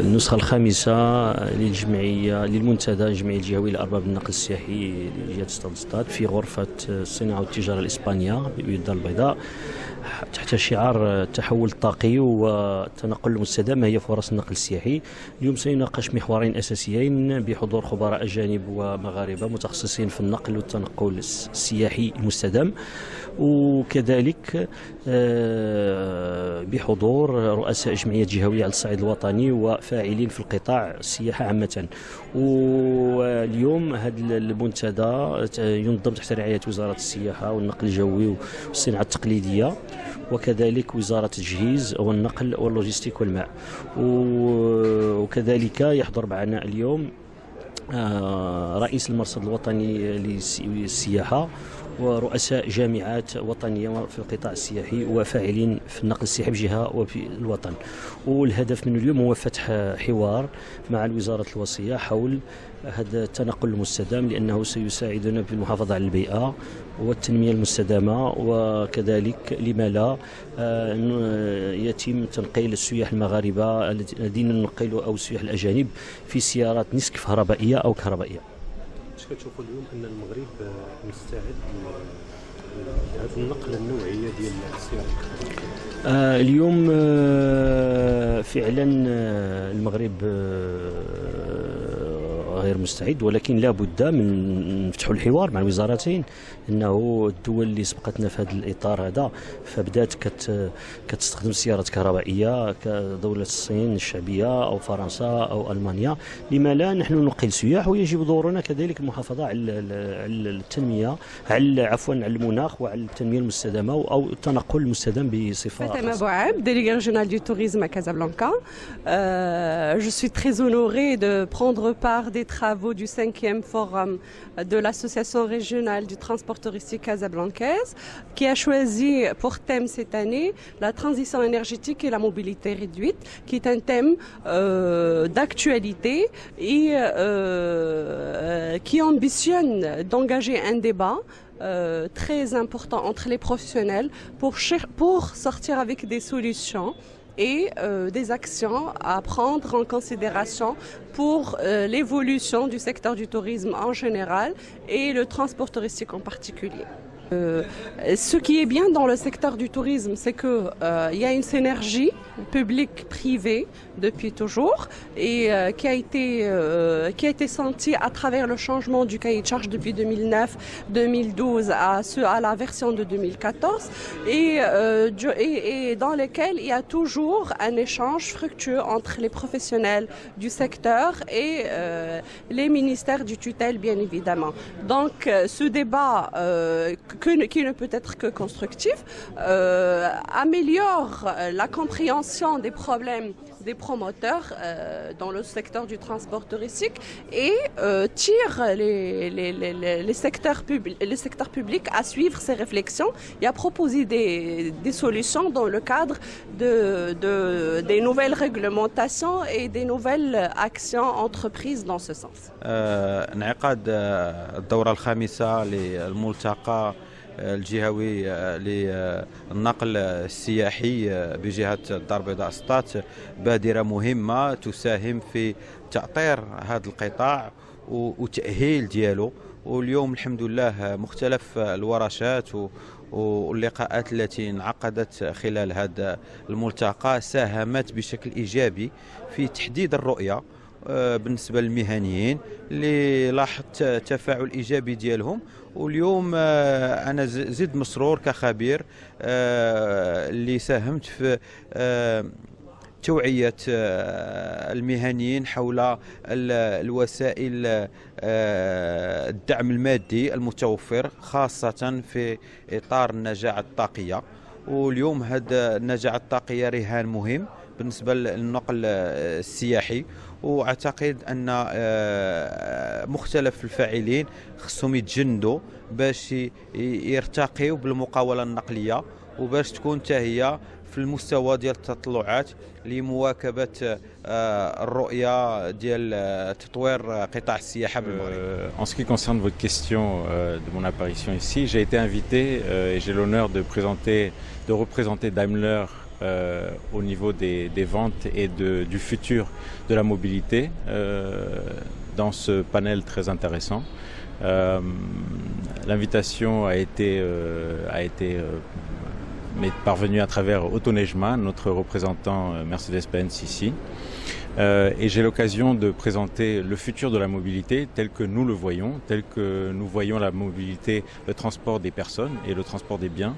النسخة الخامسة للمنتدى الجمعية الجهوي لأرباب النقل السياحي لجهة ستاد في غرفة الصناعة والتجارة الإسبانية بالدار البيضاء تحت شعار التحول الطاقي والتنقل المستدام ما هي فرص النقل السياحي. اليوم سيناقش محورين أساسيين بحضور خبراء أجانب ومغاربة متخصصين في النقل والتنقل السياحي المستدام، وكذلك بحضور رؤساء جمعيات جهوية على الصعيد الوطني وفاعلين في القطاع السياحة عامة. واليوم هذا المنتدى ينظم تحت رعاية وزارة السياحة والنقل الجوي والصناعة التقليدية، وكذلك وزارة التجهيز والنقل واللوجستيك والماء. وكذلك يحضر معنا اليوم رئيس المرصد الوطني للسياحة ورؤساء جامعات وطنية في القطاع السياحي وفاعلين في النقل السياحي بجهة وفي الوطن. والهدف من اليوم هو فتح حوار مع وزارة الوصية حول هذا التنقل المستدام، لأنه سيساعدنا في المحافظة على البيئة والتنمية المستدامة، وكذلك لما لا يتم تنقيل السياح المغاربة الذين ننقلوا أو السياح الأجانب في سيارات نسك كهربائية أو كهربائية. اش كتشوفوا اليوم ان المغرب مستعد لهذه النقله النوعيه ديال السيارات؟ اليوم فعلا المغرب غير مستعد، ولكن لا بد من نفتحوا الحوار مع الوزارتين، انه الدول اللي سبقتنا في هذا الاطار هذا فبدات كتستخدم سيارات كهربائيه كدوله الصين الشعبيه او فرنسا او المانيا. لما لا نحن ننقل سياح، ويجب دورنا كذلك المحافظه على التنميه على المناخ وعلى التنميه المستدامه او التنقل المستدام بصفه خاصه. Fatima Bouab, déléguée régionale du tourisme à Casablanca. Je suis très honorée de prendre part des travaux du 5e forum de l'association régionale du transport touristique casablancaise, qui a choisi pour thème cette année la transition énergétique et la mobilité réduite, qui est un thème d'actualité et qui ambitionne d'engager un débat très important entre les professionnels pour sortir avec des solutions et des actions à prendre en considération pour l'évolution du secteur du tourisme en général et le transport touristique en particulier. Ce qui est bien dans le secteur du tourisme, c'est qu'il y a une synergie publique-privée depuis toujours et qui a été sentie à travers le changement du cahier de charge depuis 2009-2012 à la version de 2014 et dans lesquels il y a toujours un échange fructueux entre les professionnels du secteur et les ministères du tutelle, bien évidemment. Donc ce débat qui ne peut être que constructif, améliore la compréhension des problèmes des promoteurs dans le secteur du transport touristique et tire les secteurs publics à suivre ces réflexions et à proposer des solutions dans le cadre des nouvelles réglementations et des nouvelles actions entreprises dans ce sens. انعقاد الدورة الخامسة للملتقى الجهوي للنقل السياحي بجهة الدار البيضاء سطات بادرة مهمة تساهم في تأطير هذا القطاع وتأهيل ديالو. واليوم الحمد لله مختلف الورشات واللقاءات التي انعقدت خلال هذا الملتقى ساهمت بشكل إيجابي في تحديد الرؤية بالنسبة للمهنيين اللي لاحظت تفاعل إيجابي ديالهم. واليوم أنا زد مسرور كخبير اللي ساهمت في توعية المهنيين حول الوسائل الدعم المادي المتوفر خاصة في إطار النجاعة الطاقية. واليوم هذا النجاعة الطاقية رهان مهم بالنسبة للنقل السياحي، واعتقد ان مختلف الفاعلين خصهم يتجندوا باش يرتقيوا بالمقاولة النقلية، وباش تكون هي في المستوى ديال التطلعات لمواكبة الرؤية ديال تطوير قطاع السياحة بالمغرب. En ce qui concerne votre question de mon apparition ici, j'ai été invité et j'ai l'honneur de représenter Daimler au niveau des ventes et du futur de la mobilité dans ce panel très intéressant. L'invitation a été m'est parvenue à travers Otto Nejman, notre représentant Mercedes-Benz ici. Et j'ai l'occasion de présenter le futur de la mobilité tel que nous le voyons, tel que nous voyons la mobilité, le transport des personnes et le transport des biens,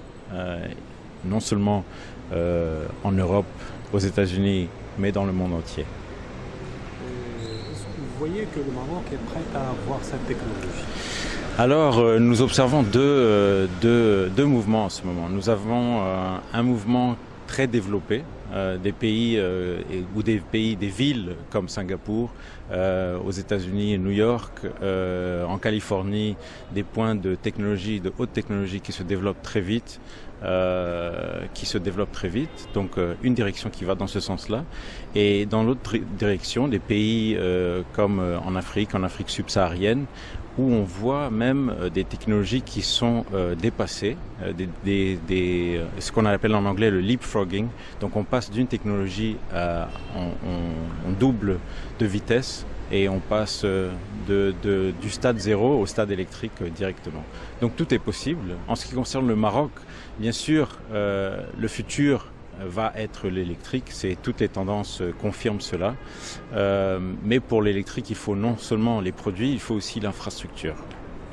non seulement en Europe, aux États-Unis, mais dans le monde entier. Est-ce que vous voyez que le Maroc est prêt à avoir cette technologie? Alors, nous observons deux mouvements en ce moment. Nous avons un mouvement très développé, des pays des villes comme Singapour, aux États-Unis, New York, en Californie, des points de technologie, de haute technologie qui se développent très vite. Donc une direction qui va dans ce sens-là. Et dans l'autre direction, des pays comme en Afrique subsaharienne, où on voit même des technologies qui sont dépassées, ce qu'on appelle en anglais le leapfrogging. Donc on passe d'une technologie en double de vitesse et on passe du stade 0 au stade électrique directement. Donc tout est possible. En ce qui concerne le Maroc, bien sûr, le futur va être l'électrique, toutes les tendances confirment cela, mais pour l'électrique il faut non seulement les produits, il faut aussi l'infrastructure,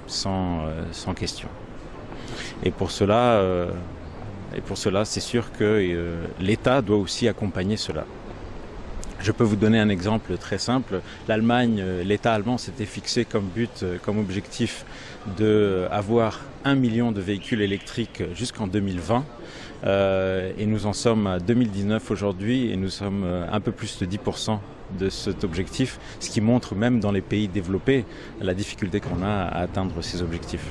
sans question. Et pour cela c'est sûr que l'État doit aussi accompagner cela. Je peux vous donner un exemple très simple. L'Allemagne, l'État allemand s'était fixé comme objectif d'avoir 1 million de véhicules électriques jusqu'en 2020. Et nous en sommes à 2019 aujourd'hui et nous sommes un peu plus de 10% de cet objectif, ce qui montre même dans les pays développés la difficulté qu'on a à atteindre ces objectifs.